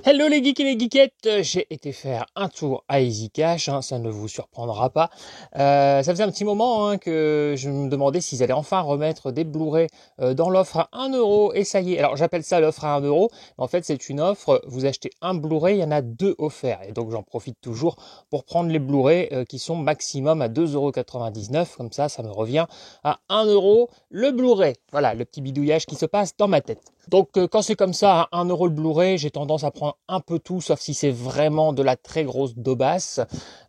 Hello les geeks et les geekettes, j'ai été faire un tour à Easy Cash, ça ne vous surprendra pas. Ça faisait un petit moment que je me demandais s'ils allaient enfin remettre des Blu-ray dans l'offre à 1 € et ça y est. Alors j'appelle ça l'offre à 1 €, mais en fait c'est une offre, vous achetez un Blu-ray, il y en a deux offerts. Et donc j'en profite toujours pour prendre les Blu-ray qui sont maximum à 2,99 €, comme ça me revient à 1 € le Blu-ray. Voilà le petit bidouillage qui se passe dans ma tête. Donc quand c'est comme ça, à 1 € le Blu-ray, j'ai tendance à prendre un peu tout, sauf si c'est vraiment de la très grosse daubasse.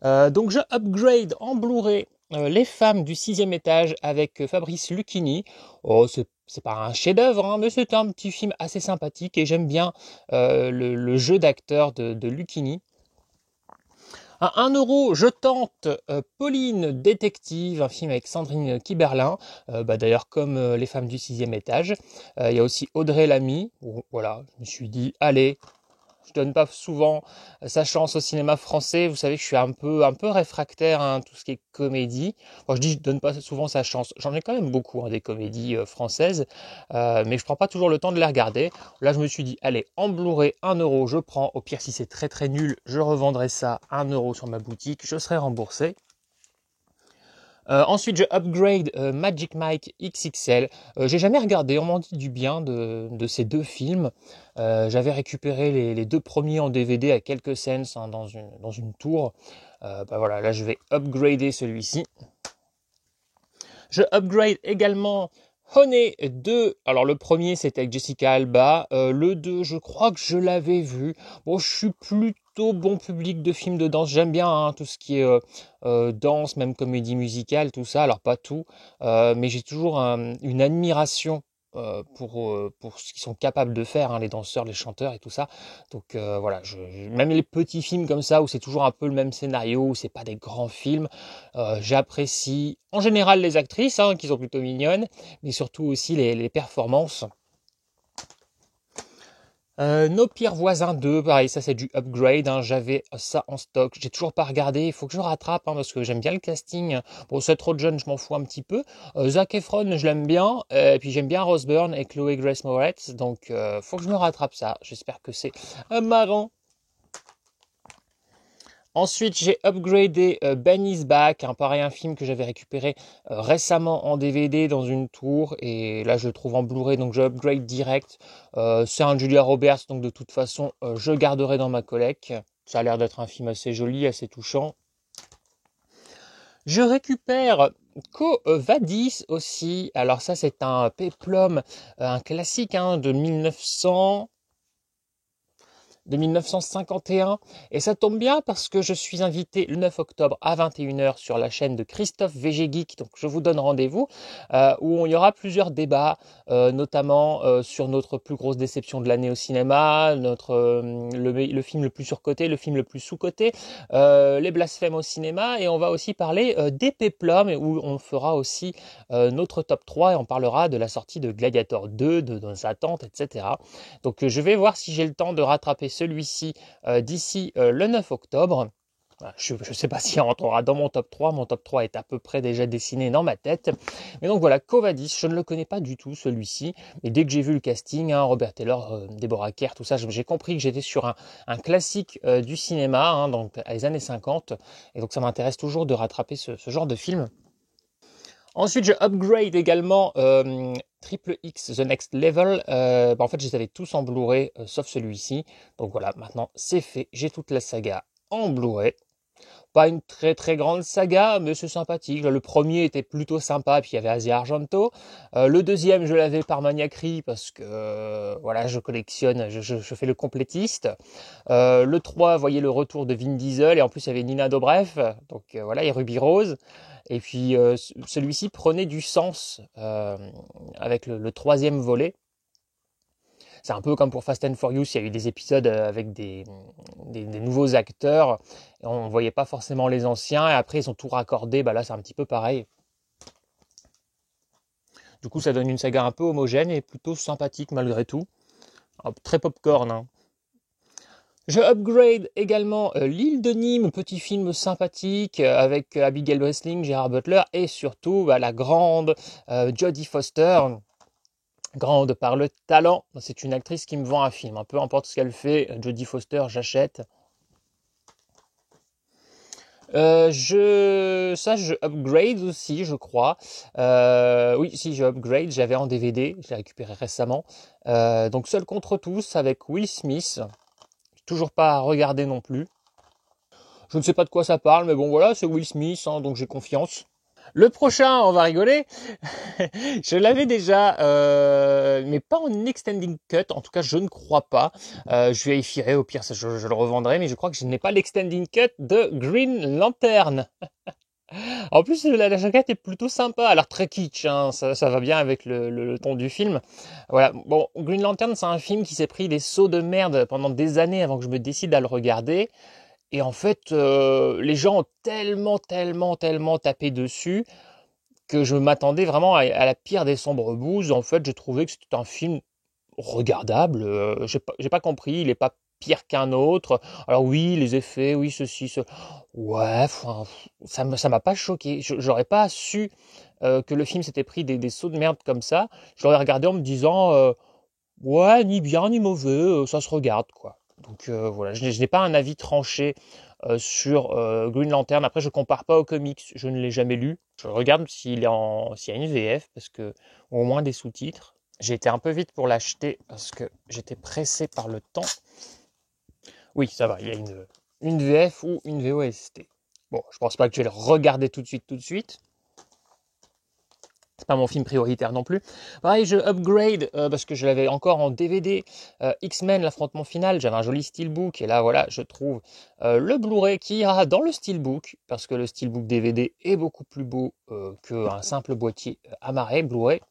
Donc je upgrade en Blu-ray Les Femmes du sixième étage avec Fabrice Lucchini. Oh, c'est pas un chef-d'œuvre, mais c'est un petit film assez sympathique et j'aime bien le jeu d'acteur de Lucchini. À 1 €, je tente Pauline Détective, un film avec Sandrine Kiberlin, d'ailleurs comme Les Femmes du sixième étage. Il y a aussi Audrey Lamy. Bon, voilà, je me suis dit, allez, je donne pas souvent sa chance au cinéma français. Vous savez que je suis un peu réfractaire à tout ce qui est comédie. Bon, je dis je donne pas souvent sa chance. J'en ai quand même beaucoup des comédies françaises, mais je prends pas toujours le temps de les regarder. Là, je me suis dit, allez, en Blu-ray, 1 €, je prends. Au pire, si c'est très très nul, je revendrai ça 1 € sur ma boutique. Je serai remboursé. Ensuite, je upgrade Magic Mike XXL. J'ai jamais regardé, on m'en dit du bien de ces deux films. J'avais récupéré les deux premiers en DVD à quelques cents dans une tour. Voilà, là je vais upgrader celui-ci. Je upgrade également Honey 2. Alors le premier c'était avec Jessica Alba. Le 2, je crois que je l'avais vu. Bon, je suis plutôt bon public de films de danse. J'aime bien tout ce qui est danse, même comédie musicale, tout ça. Alors pas tout, mais j'ai toujours une admiration pour ce qu'ils sont capables de faire, les danseurs, les chanteurs et tout ça. Donc voilà, même les petits films comme ça où c'est toujours un peu le même scénario, où c'est pas des grands films, j'apprécie en général les actrices, qui sont plutôt mignonnes, mais surtout aussi les performances. Nos pires voisins 2, pareil, ça c'est du upgrade, j'avais ça en stock, j'ai toujours pas regardé, il faut que je rattrape, parce que j'aime bien le casting. Bon, c'est trop jeune, je m'en fous un petit peu. Zac Efron, je l'aime bien, et puis j'aime bien Rose Byrne et Chloé Grace Moretz, donc faut que je me rattrape ça, j'espère que c'est marrant. Ensuite, j'ai upgradé Ben is Back, pareil, un film que j'avais récupéré récemment en DVD dans une tour, et là je le trouve en Blu-ray, donc je upgrade direct. C'est un Julia Roberts, donc de toute façon je garderai dans ma collecte. Ça a l'air d'être un film assez joli, assez touchant. Je récupère Quo Vadis aussi. Alors ça c'est un péplum, un classique de 1951, et ça tombe bien parce que je suis invité le 9 octobre à 21 h sur la chaîne de Christophe VG Geek, donc je vous donne rendez-vous, où il y aura plusieurs débats, notamment sur notre plus grosse déception de l'année au cinéma, le film le plus surcoté, le film le plus sous-coté, les blasphèmes au cinéma, et on va aussi parler des péplums, où on fera aussi notre top 3, et on parlera de la sortie de Gladiator 2, de nos attentes, etc. Donc je vais voir si j'ai le temps de rattraper celui-ci d'ici le 9 octobre. Je ne sais pas s'il rentrera dans mon top 3. Mon top 3 est à peu près déjà dessiné dans ma tête. Mais donc voilà, Quo Vadis, je ne le connais pas du tout celui-ci. Et dès que j'ai vu le casting, Robert Taylor, Deborah Kerr, tout ça, j'ai compris que j'étais sur un classique du cinéma, donc à les années 50. Et donc ça m'intéresse toujours de rattraper ce genre de film. Ensuite, je upgrade également Triple X The Next Level. En fait, je les avais tous en Blu-ray, sauf celui-ci. Donc voilà, maintenant c'est fait. J'ai toute la saga en Blu-ray. Pas une très très grande saga, mais c'est sympathique. Le premier était plutôt sympa, puis il y avait Asia Argento. Le deuxième, je l'avais par maniaquerie parce que voilà, je collectionne, je fais le complétiste. Le 3, voyez le retour de Vin Diesel, et en plus il y avait Nina Dobrev, donc voilà, et Ruby Rose. Et puis celui-ci prenait du sens avec le troisième volet. C'est un peu comme pour Fast and Furious, il y a eu des épisodes avec des nouveaux acteurs, et on ne voyait pas forcément les anciens, et après ils ont tout raccordé, là c'est un petit peu pareil. Du coup ça donne une saga un peu homogène et plutôt sympathique malgré tout. Très popcorn. Je upgrade également L'île de Nîmes, petit film sympathique avec Abigail Breslin, Gerard Butler et surtout la grande Jodie Foster. grande par le talent. C'est une actrice qui me vend un film, peu importe ce qu'elle fait. Jodie Foster, j'achète. Je upgrade aussi, je crois. Oui, si je upgrade, j'avais en DVD, je l'ai récupéré récemment. Donc Seul contre tous avec Will Smith. Toujours pas à regarder non plus. Je ne sais pas de quoi ça parle, mais bon voilà, c'est Will Smith, hein, donc j'ai confiance. Le prochain, on va rigoler. Je l'avais déjà, mais pas en extending cut. En tout cas, je ne crois pas. Je vérifierai. Au pire, je le revendrai, mais je crois que je n'ai pas l'extending cut de Green Lantern. En plus, la jaquette est plutôt sympa. Alors très kitsch, hein, ça va bien avec le ton du film. Voilà. Bon, Green Lantern, c'est un film qui s'est pris des sauts de merde pendant des années avant que je me décide à le regarder. Et en fait, les gens ont tellement tapé dessus que je m'attendais vraiment à la pire des sombres bouses. En fait, j'ai trouvé que c'était un film regardable. J'ai pas compris, il est pas pire qu'un autre. Alors oui, les effets, oui, ceci, ce... Ouais, enfin, ça m'a pas choqué. J'aurais pas su que le film s'était pris des sauts de merde comme ça. Je l'aurais regardé en me disant, ouais, ni bien ni mauvais, ça se regarde, quoi. Donc voilà, je n'ai pas un avis tranché sur Green Lantern. Après, je compare pas aux comics, je ne l'ai jamais lu. Je regarde s'il y a une VF, parce que, ou au moins des sous-titres. J'ai été un peu vite pour l'acheter parce que j'étais pressé par le temps. Oui, ça va, il y a une VF ou une VOST. Bon, je pense pas que je vais le regarder tout de suite. C'est pas mon film prioritaire non plus. Pareil, je upgrade parce que je l'avais encore en DVD. X-Men, l'affrontement final, j'avais un joli steelbook et là voilà, je trouve le Blu-ray qui ira dans le steelbook parce que le steelbook DVD est beaucoup plus beau qu'un simple boîtier amarré Blu-ray.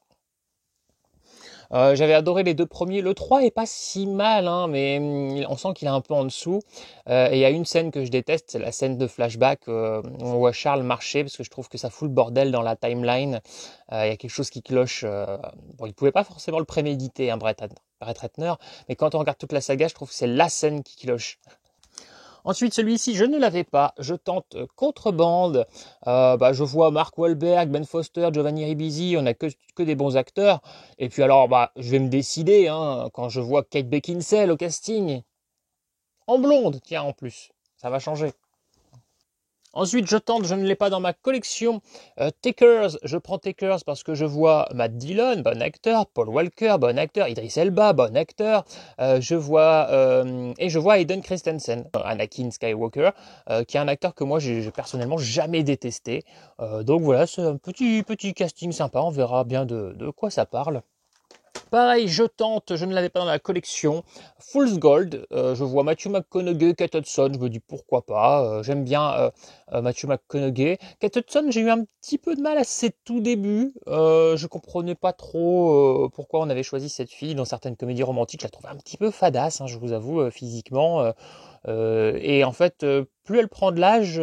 J'avais adoré les deux premiers. Le 3 est pas si mal, hein, mais on sent qu'il est un peu en dessous. Et il y a une scène que je déteste, c'est la scène de flashback où on voit Charles marcher parce que je trouve que ça fout le bordel dans la timeline. Il y a quelque chose qui cloche. Bon, il pouvait pas forcément le préméditer, hein, Brett Ratner, mais quand on regarde toute la saga, je trouve que c'est la scène qui cloche. Ensuite, celui-ci, je ne l'avais pas. Je tente Contrebande. Je vois Mark Wahlberg, Ben Foster, Giovanni Ribisi. On n'a que des bons acteurs. Et puis alors, je vais me décider hein, quand je vois Kate Beckinsale au casting. En blonde, tiens, en plus. Ça va changer. Ensuite, je ne l'ai pas dans ma collection. Takers, je prends Takers parce que je vois Matt Dillon, bon acteur, Paul Walker, bon acteur, Idris Elba, bon acteur. Je vois Hayden Christensen, Anakin Skywalker, qui est un acteur que moi j'ai personnellement jamais détesté. Donc voilà, c'est un petit casting sympa. On verra bien de quoi ça parle. Pareil, je ne l'avais pas dans la collection. Fool's Gold, je vois Matthew McConaughey, Kate Hudson, je me dis pourquoi pas. J'aime bien Matthew McConaughey. Kate Hudson, j'ai eu un petit peu de mal à ses tout débuts. Je comprenais pas trop pourquoi on avait choisi cette fille dans certaines comédies romantiques. Je la trouvais un petit peu fadasse, hein, je vous avoue, physiquement. Et en fait, plus elle prend de l'âge,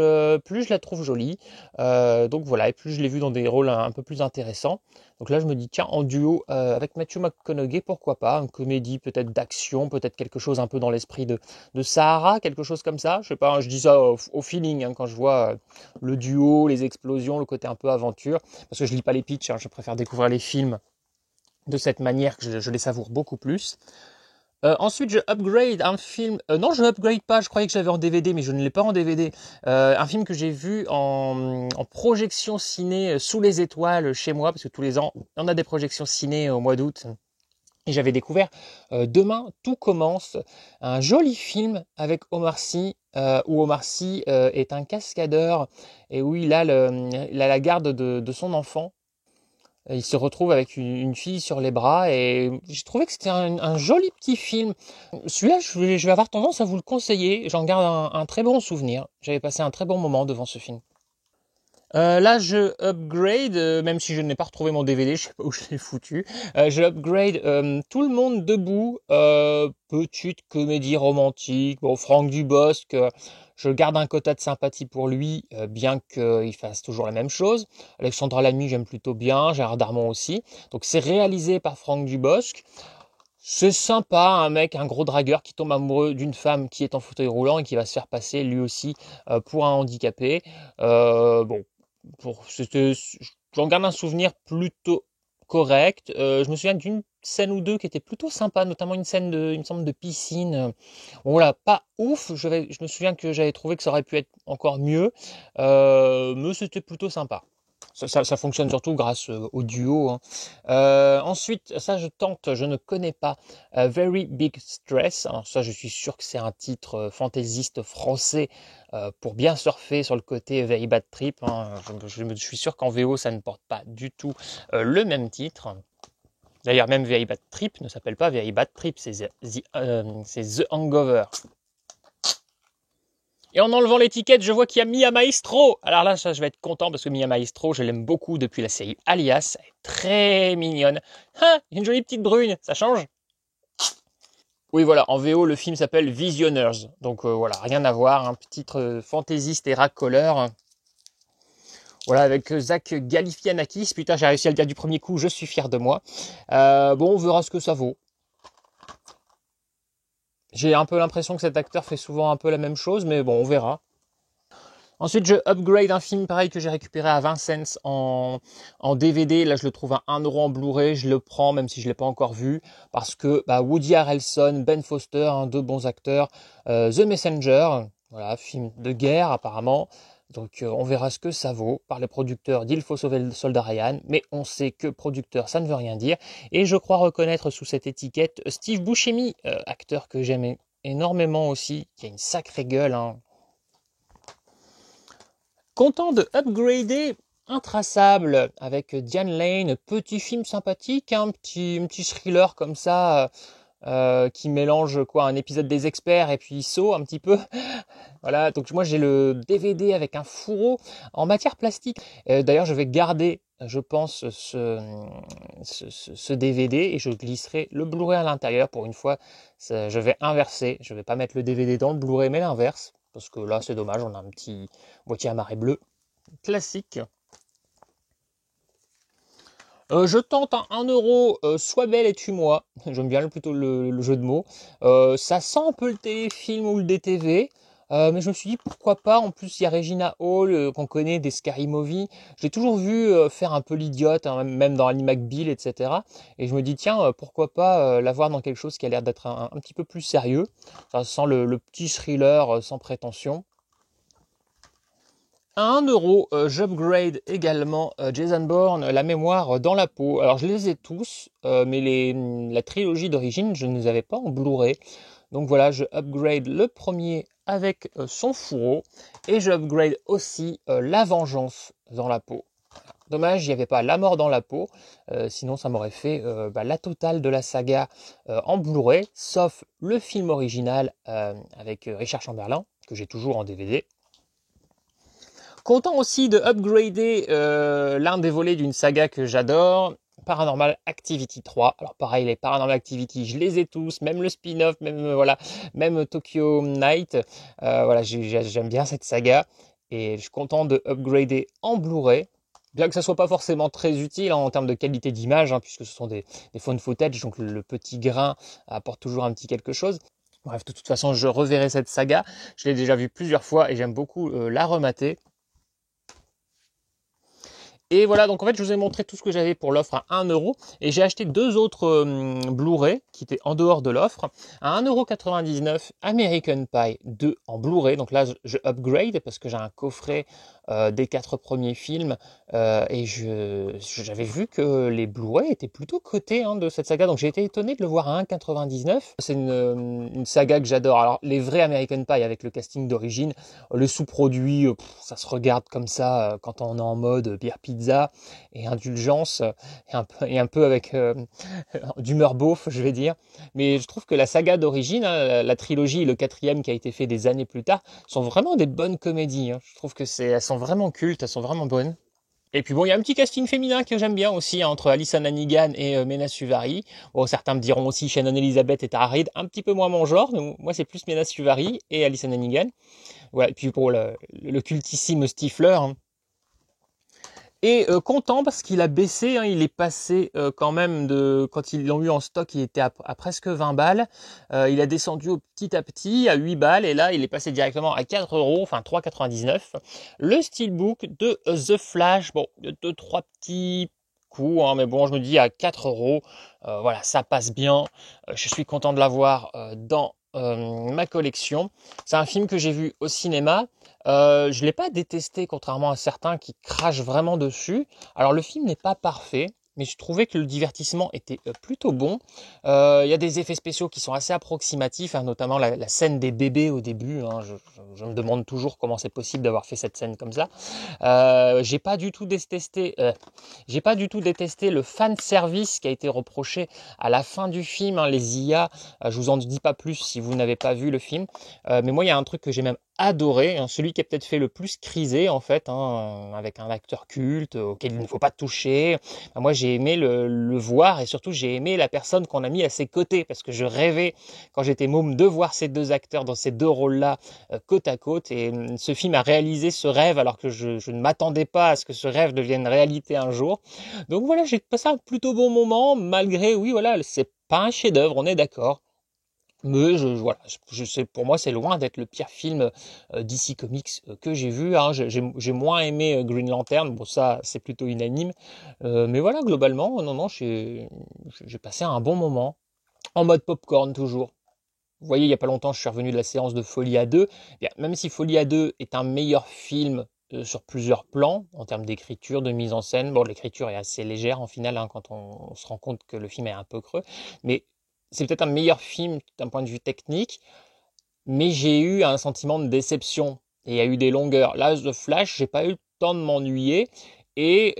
plus je la trouve jolie. Donc voilà, et plus je l'ai vue dans des rôles un peu plus intéressants. Donc là, je me dis, tiens, en duo avec Matthew McConaughey, pourquoi pas, une comédie peut-être d'action, peut-être quelque chose un peu dans l'esprit de Sahara, quelque chose comme ça. Je sais pas, hein, je dis ça au feeling hein, quand je vois le duo, les explosions, le côté un peu aventure, parce que je lis pas les pitchs, hein, je préfère découvrir les films de cette manière que je les savoure beaucoup plus. Ensuite, je upgrade un film. Non, je upgrade pas. Je croyais que j'avais en DVD, mais je ne l'ai pas en DVD. Un film que j'ai vu en projection ciné sous les étoiles chez moi, parce que tous les ans, on a des projections ciné au mois d'août. Et j'avais découvert Demain, tout commence, un joli film avec Omar Sy, où Omar Sy est un cascadeur et où il a la garde de son enfant. Il se retrouve avec une fille sur les bras et j'ai trouvé que c'était un joli petit film. Celui-là, je vais avoir tendance à vous le conseiller. J'en garde un très bon souvenir. J'avais passé un très bon moment devant ce film. Là, je upgrade, même si je n'ai pas retrouvé mon DVD, je sais pas où je l'ai foutu. Je upgrade Tout le monde debout, petite comédie romantique. Bon, Franck Dubosc, je garde un quota de sympathie pour lui, bien qu'il fasse toujours la même chose. Alexandra Lamy, j'aime plutôt bien, Gérard Darmon aussi. Donc c'est réalisé par Franck Dubosc. C'est sympa, un mec, un gros dragueur qui tombe amoureux d'une femme qui est en fauteuil roulant et qui va se faire passer lui aussi pour un handicapé. Bon, j'en garde un souvenir plutôt correct. Je me souviens d'une scène ou deux qui étaient plutôt sympas, notamment une scène il me semble, de piscine. Bon, voilà, pas ouf. Je me souviens que j'avais trouvé que ça aurait pu être encore mieux, mais c'était plutôt sympa. Ça fonctionne surtout grâce au duo, hein. Ensuite, ça je tente, je ne connais pas. Very Big Stress. Alors ça, je suis sûr que c'est un titre fantaisiste français pour bien surfer sur le côté Very Bad Trip, hein. Je suis sûr qu'en VO, ça ne porte pas du tout le même titre. D'ailleurs, même Very Bad Trip ne s'appelle pas Very Bad Trip, c'est The Hangover. Et en enlevant l'étiquette, je vois qu'il y a Mia Maestro. Alors là, ça, je vais être content parce que Mia Maestro, je l'aime beaucoup depuis la série Alias. Elle est très mignonne. Ah, une jolie petite brune, ça change? Oui, voilà, en VO, le film s'appelle Visioners. Donc voilà, rien à voir, un titre fantaisiste et racoleur. Voilà, avec Zach Galifianakis. Putain, j'ai réussi à le dire du premier coup, je suis fier de moi. Bon, on verra ce que ça vaut. J'ai un peu l'impression que cet acteur fait souvent un peu la même chose, mais bon, on verra. Ensuite, je upgrade un film pareil que j'ai récupéré à 20 cents en DVD. Là, je le trouve à 1 euro en Blu-ray. Je le prends, même si je ne l'ai pas encore vu, parce que Woody Harrelson, Ben Foster, hein, deux bons acteurs. The Messenger, voilà, film de guerre apparemment. Donc, on verra ce que ça vaut par les producteurs d'Il faut sauver le soldat Ryan. Mais on sait que producteur, ça ne veut rien dire. Et je crois reconnaître sous cette étiquette Steve Buscemi, acteur que j'aime énormément aussi, qui a une sacrée gueule, hein. Content de upgrader Intraçable avec Diane Lane, petit film sympathique, un petit thriller comme ça, qui mélange quoi, un épisode des Experts et puis Saw un petit peu. Voilà, donc moi j'ai le DVD avec un fourreau en matière plastique. D'ailleurs, je vais garder, je pense, ce DVD et je glisserai le Blu-ray à l'intérieur. Pour une fois, je vais inverser. Je vais pas mettre le DVD dans le Blu-ray, mais l'inverse. Parce que là, c'est dommage, on a un petit boîtier à marée bleue classique. Je tente un 1 euro, Sois belle et tue-moi. J'aime bien plutôt le jeu de mots. Ça sent un peu le téléfilm ou le DTV. Mais je me suis dit pourquoi pas. En plus, il y a Regina Hall qu'on connaît des Scary Movie. J'ai toujours vu faire un peu l'idiote, hein, même dans Ally McBeal, etc. Et je me dis tiens, pourquoi pas la voir dans quelque chose qui a l'air d'être un petit peu plus sérieux. Ça sent le petit thriller sans prétention. À 1 euro, j'upgrade également Jason Bourne, La mémoire dans la peau. Alors je les ai tous, mais la trilogie d'origine, je ne les avais pas en Blu-ray. Donc voilà, je upgrade le premier avec son fourreau et je upgrade aussi La vengeance dans la peau. Dommage, il n'y avait pas La mort dans la peau, sinon ça m'aurait fait la totale de la saga en Blu-ray, sauf le film original avec Richard Chamberlain, que j'ai toujours en DVD. Content aussi de upgrader l'un des volets d'une saga que j'adore, Paranormal Activity 3. Alors pareil, les Paranormal Activity, je les ai tous, même le spin-off, même Tokyo Night. Voilà, j'aime bien cette saga et je suis content de upgrader en Blu-ray. Bien que ça soit pas forcément très utile en termes de qualité d'image, hein, puisque ce sont des phone footage, donc le petit grain apporte toujours un petit quelque chose. Bref, de toute façon, je reverrai cette saga. Je l'ai déjà vue plusieurs fois et j'aime beaucoup la remater. Et voilà, donc en fait, je vous ai montré tout ce que j'avais pour l'offre à 1 euro. Et j'ai acheté deux autres Blu-ray qui étaient en dehors de l'offre. À 1,99 €, American Pie 2 en Blu-ray. Donc là, je upgrade parce que j'ai un coffret des 4 premiers films. Et j'avais vu que les Blu-ray étaient plutôt cotés, hein, de cette saga. Donc j'ai été étonné de le voir à 1,99 €. C'est une saga que j'adore. Alors les vrais American Pie avec le casting d'origine, le sous-produit, ça se regarde comme ça quand on est en mode bière pizza et indulgence et un peu avec d'humeur beauf, je vais dire. Mais je trouve que la saga d'origine, hein, la trilogie et le quatrième qui a été fait des années plus tard, sont vraiment des bonnes comédies, hein. Je trouve que elles sont vraiment cultes, elles sont vraiment bonnes. Et puis bon, il y a un petit casting féminin que j'aime bien aussi, hein, entre Alyson Hannigan et Mena Suvari. Bon, certains me diront aussi Shannon Elizabeth et Tara Reid, un petit peu moins mon genre. Donc, moi, c'est plus Mena Suvari et Alyson Hannigan. Voilà, et puis pour le cultissime Stifler, hein. Et content parce qu'il a baissé, hein, il est passé quand même quand ils l'ont eu en stock, il était à presque 20 balles. Il a descendu petit à petit à 8 balles et là il est passé directement à 4 euros, enfin 3,99. Le steelbook de The Flash, bon, 2-3 petits coup, hein, mais bon, je me dis à 4 euros, voilà, ça passe bien. Je suis content de l'avoir dans ma collection. C'est un film que j'ai vu au cinéma. Je l'ai pas détesté, contrairement à certains qui crachent vraiment dessus. Alors le film n'est pas parfait, mais je trouvais que le divertissement était plutôt bon. Il y a des effets spéciaux qui sont assez approximatifs, hein, notamment la scène des bébés au début. Hein, je me demande toujours comment c'est possible d'avoir fait cette scène comme ça. J'ai pas du tout détesté, le fan service qui a été reproché à la fin du film, hein, les IA. Je vous en dis pas plus si vous n'avez pas vu le film. Mais moi, il y a un truc que j'ai même adoré, hein, celui qui a peut-être fait le plus criser en fait, hein, avec un acteur culte auquel il ne faut pas toucher. Moi, j'ai aimé le voir et surtout j'ai aimé la personne qu'on a mis à ses côtés parce que je rêvais quand j'étais môme de voir ces deux acteurs dans ces deux rôles-là côte à côte et ce film a réalisé ce rêve alors que je ne m'attendais pas à ce que ce rêve devienne réalité un jour. Donc voilà, j'ai passé un plutôt bon moment malgré, oui voilà, c'est pas un chef-d'œuvre, on est d'accord. Mais voilà, je sais, pour moi, c'est loin d'être le pire film DC Comics que j'ai vu. Hein. J'ai moins aimé Green Lantern. Bon, ça, c'est plutôt unanime. Mais voilà, globalement, non, j'ai passé un bon moment. En mode popcorn, toujours. Vous voyez, il y a pas longtemps, je suis revenu de la séance de Folie à 2. Bien, même si Folie à 2 est un meilleur film sur plusieurs plans, en termes d'écriture, de mise en scène, bon, l'écriture est assez légère en finale, hein, quand on se rend compte que le film est un peu creux, mais c'est peut-être un meilleur film d'un point de vue technique, mais j'ai eu un sentiment de déception et il y a eu des longueurs. Là, The Flash, j'ai pas eu le temps de m'ennuyer et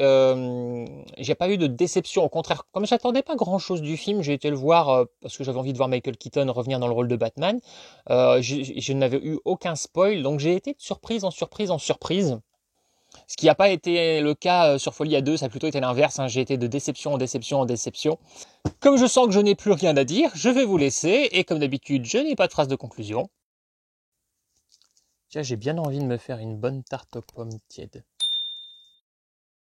j'ai pas eu de déception. Au contraire, comme j'attendais pas grand-chose du film, j'ai été le voir parce que j'avais envie de voir Michael Keaton revenir dans le rôle de Batman. Je n'avais eu aucun spoil, donc j'ai été de surprise en surprise en surprise. Ce qui n'a pas été le cas sur Folie à 2, ça a plutôt été l'inverse, hein. J'ai été de déception en déception en déception. Comme je sens que je n'ai plus rien à dire, je vais vous laisser, et comme d'habitude, je n'ai pas de phrase de conclusion. Tiens, j'ai bien envie de me faire une bonne tarte aux pommes tiède.